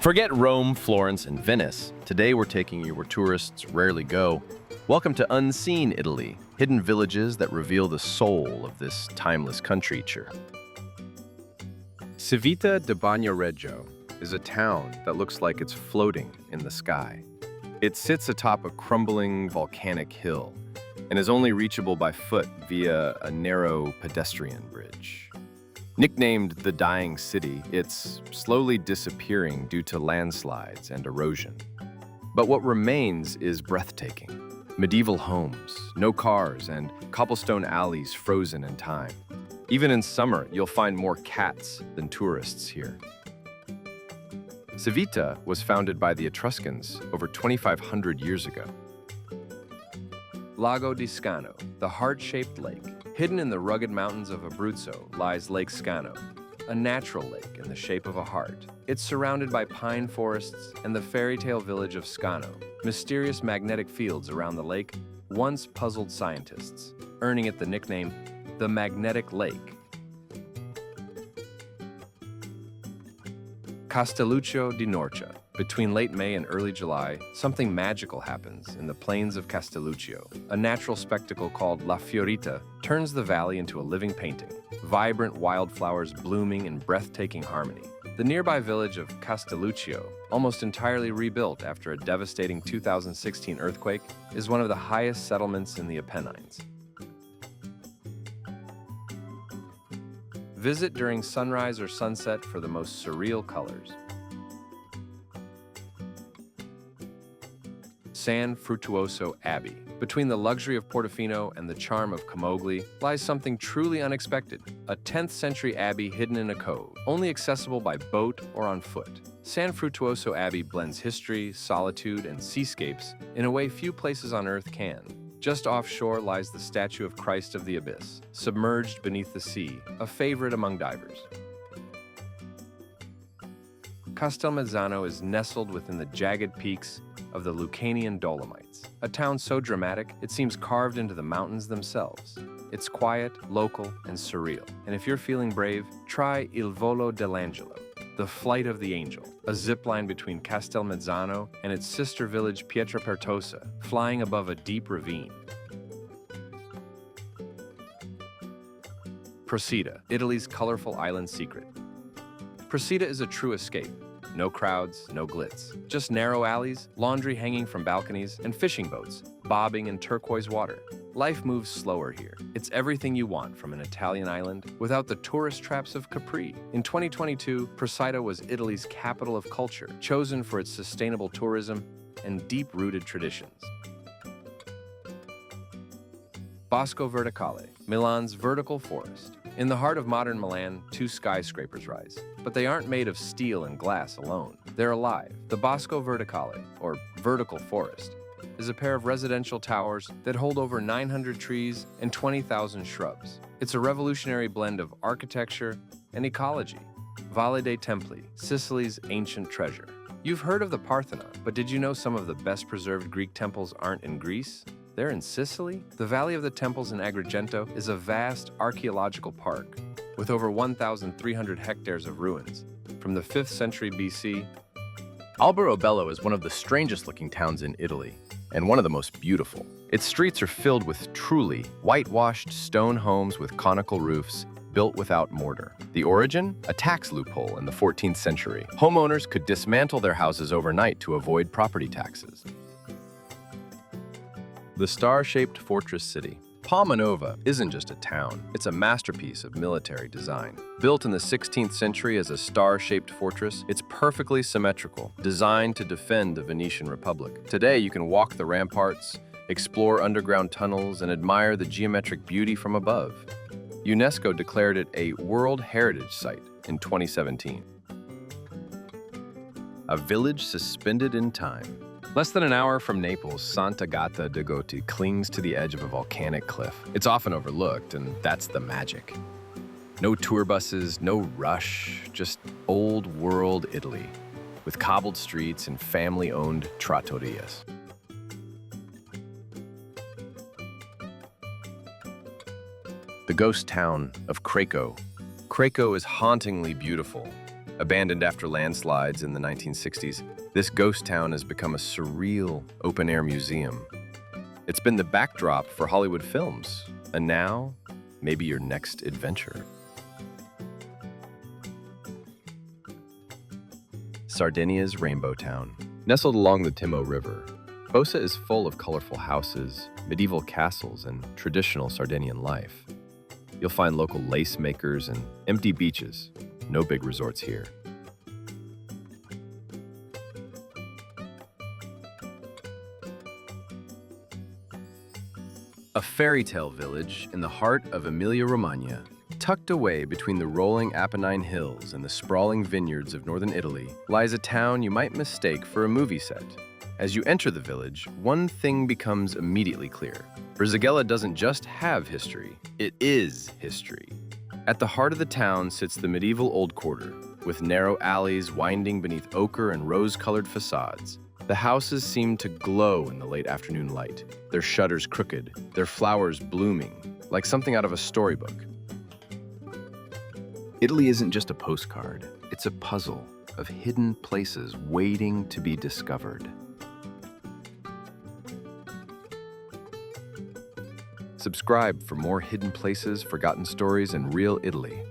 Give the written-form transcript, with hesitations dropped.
Forget Rome, Florence, and Venice. Today we're taking you where tourists rarely go. Welcome to Unseen Italy, hidden villages that reveal the soul of this timeless country. Civita di Bagnoregio is a town that looks like it's floating in the sky. It sits atop a crumbling volcanic hill and is only reachable by foot via a narrow pedestrian bridge. Nicknamed the Dying City, it's slowly disappearing due to landslides and erosion. But what remains is breathtaking. Medieval homes, no cars, and cobblestone alleys frozen in time. Even in summer, you'll find more cats than tourists here. Civita was founded by the Etruscans over 2,500 years ago. Lago di Scano, the heart-shaped lake. Hidden in the rugged mountains of Abruzzo lies Lake Scano, a natural lake in the shape of a heart. It's surrounded by pine forests and the fairy tale village of Scano. Mysterious magnetic fields around the lake once puzzled scientists, earning it the nickname the Magnetic Lake. Castelluccio di Norcia. Between late May and early July, something magical happens in the plains of Castelluccio. A natural spectacle called La Fiorita turns the valley into a living painting, vibrant wildflowers blooming in breathtaking harmony. The nearby village of Castelluccio, almost entirely rebuilt after a devastating 2016 earthquake, is one of the highest settlements in the Apennines. Visit during sunrise or sunset for the most surreal colors. San Frutuoso Abbey. Between the luxury of Portofino and the charm of Camogli lies something truly unexpected, a 10th century abbey hidden in a cove, only accessible by boat or on foot. San Frutuoso Abbey blends history, solitude, and seascapes in a way few places on earth can. Just offshore lies the statue of Christ of the Abyss, submerged beneath the sea, a favorite among divers. Castelmezzano is nestled within the jagged peaks of the Lucanian Dolomites, a town so dramatic it seems carved into the mountains themselves. It's quiet, local, and surreal. And if you're feeling brave, try Il Volo dell'Angelo, the Flight of the Angel, a zipline between Castelmezzano and its sister village Pietrapertosa, flying above a deep ravine. Procida, Italy's colorful island secret. Procida is a true escape. No crowds, no glitz. Just narrow alleys, laundry hanging from balconies, and fishing boats bobbing in turquoise water. Life moves slower here. It's everything you want from an Italian island without the tourist traps of Capri. In 2022, Procida was Italy's capital of culture, chosen for its sustainable tourism and deep-rooted traditions. Bosco Verticale, Milan's vertical forest. In the heart of modern Milan, two skyscrapers rise. But they aren't made of steel and glass alone. They're alive. The Bosco Verticale, or vertical forest, is a pair of residential towers that hold over 900 trees and 20,000 shrubs. It's a revolutionary blend of architecture and ecology. Valle dei Templi, Sicily's ancient treasure. You've heard of the Parthenon, but did you know some of the best preserved Greek temples aren't in Greece? They're in Sicily? The Valley of the Temples in Agrigento is a vast archaeological park with over 1,300 hectares of ruins from the 5th century BC. Alberobello is one of the strangest-looking towns in Italy and one of the most beautiful. Its streets are filled with truly whitewashed stone homes with conical roofs built without mortar. The origin? A tax loophole in the 14th century. Homeowners could dismantle their houses overnight to avoid property taxes. The star-shaped fortress city. Palmanova isn't just a town, it's a masterpiece of military design. Built in the 16th century as a star-shaped fortress, it's perfectly symmetrical, designed to defend the Venetian Republic. Today, you can walk the ramparts, explore underground tunnels, and admire the geometric beauty from above. UNESCO declared it a World Heritage Site in 2017. A village suspended in time. Less than an hour from Naples, Sant'Agata de' Goti clings to the edge of a volcanic cliff. It's often overlooked, and that's the magic. No tour buses, no rush, just old-world Italy, with cobbled streets and family-owned trattorias. The ghost town of Craco. Craco is hauntingly beautiful, Abandoned after landslides in the 1960s, this ghost town has become a surreal open-air museum. It's been the backdrop for Hollywood films, and now, maybe your next adventure. Sardinia's Rainbow Town. Nestled along the Timo River, Fossa is full of colorful houses, medieval castles, and traditional Sardinian life. You'll find local lace makers and empty beaches. No big resorts here. A fairy tale village in the heart of Emilia-Romagna, tucked away between the rolling Apennine hills and the sprawling vineyards of northern Italy, lies a town you might mistake for a movie set. As you enter the village, one thing becomes immediately clear. Brisighella doesn't just have history, it is history. At the heart of the town sits the medieval Old Quarter, with narrow alleys winding beneath ochre and rose-colored facades. The houses seem to glow in the late afternoon light, their shutters crooked, their flowers blooming, like something out of a storybook. Italy isn't just a postcard, it's a puzzle of hidden places waiting to be discovered. Subscribe for more hidden places, forgotten stories, and real Italy.